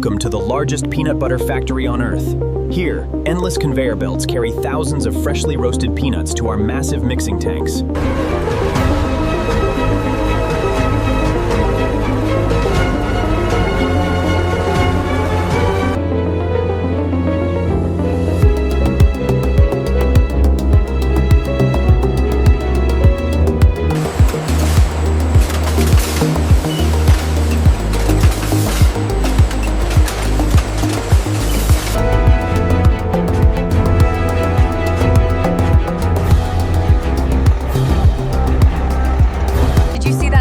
Welcome to the largest peanut butter factory on Earth. Here, endless conveyor belts carry thousands of freshly roasted peanuts to our massive mixing tanks.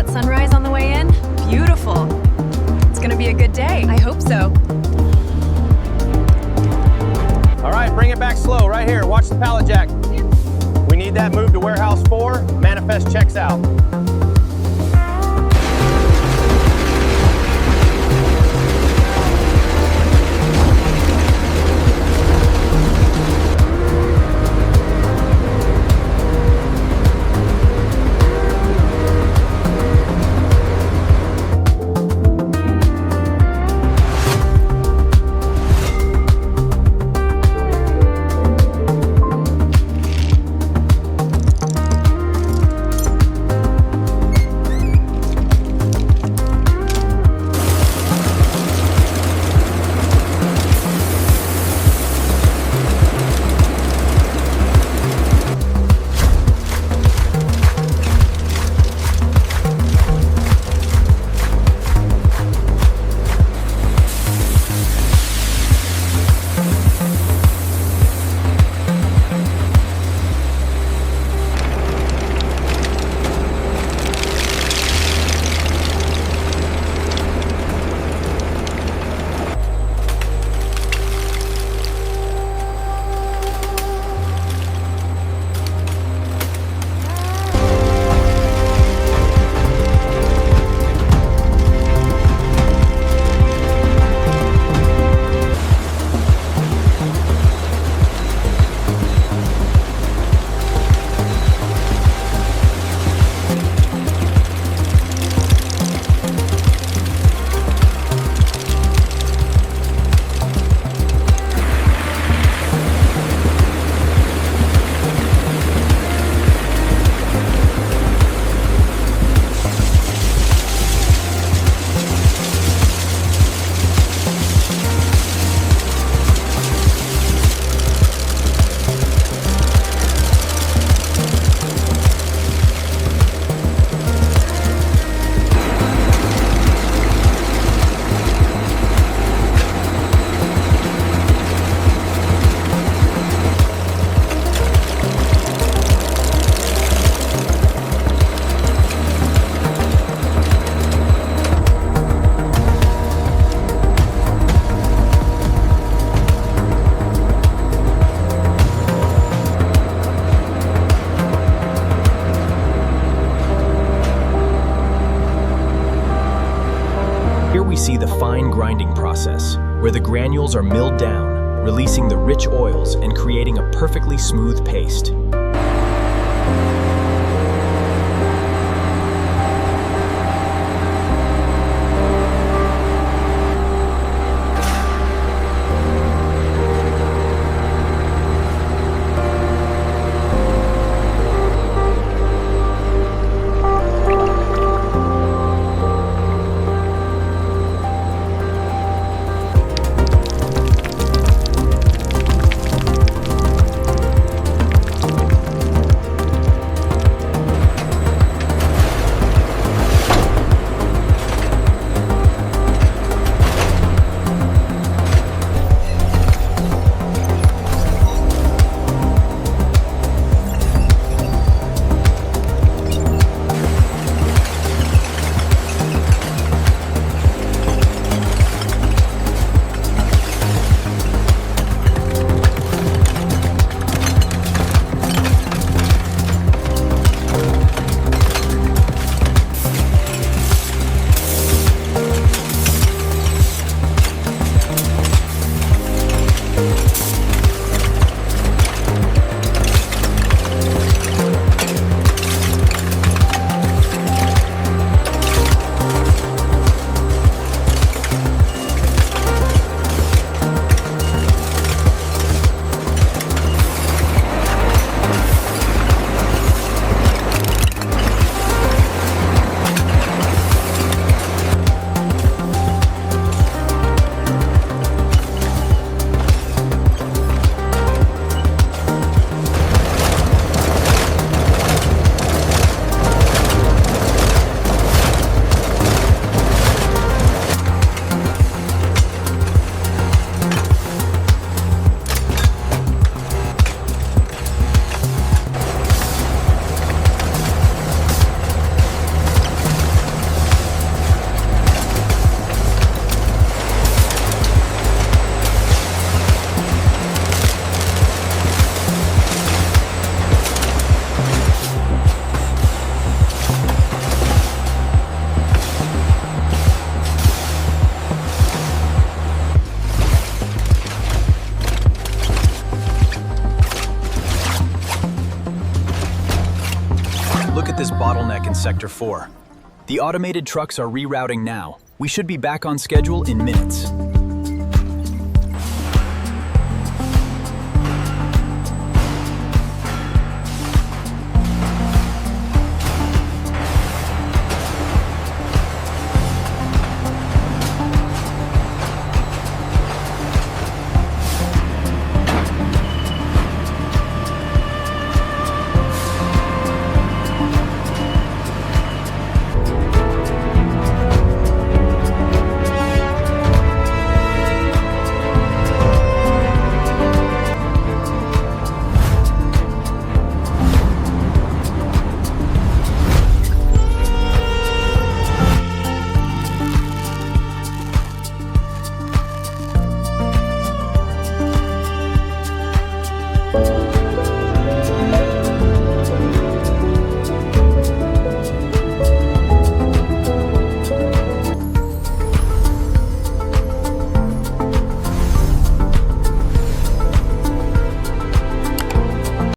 Sunrise on the way in? Beautiful. It's gonna be a good day. I hope so. All right, bring it back slow right here. Watch the pallet jack. We need that moved to warehouse 4. Manifest checks out. Here we see the fine grinding process, where the granules are milled down, releasing the rich oils and creating a perfectly smooth paste. this bottleneck in Sector 4. The automated trucks are rerouting now. We should be back on schedule in minutes.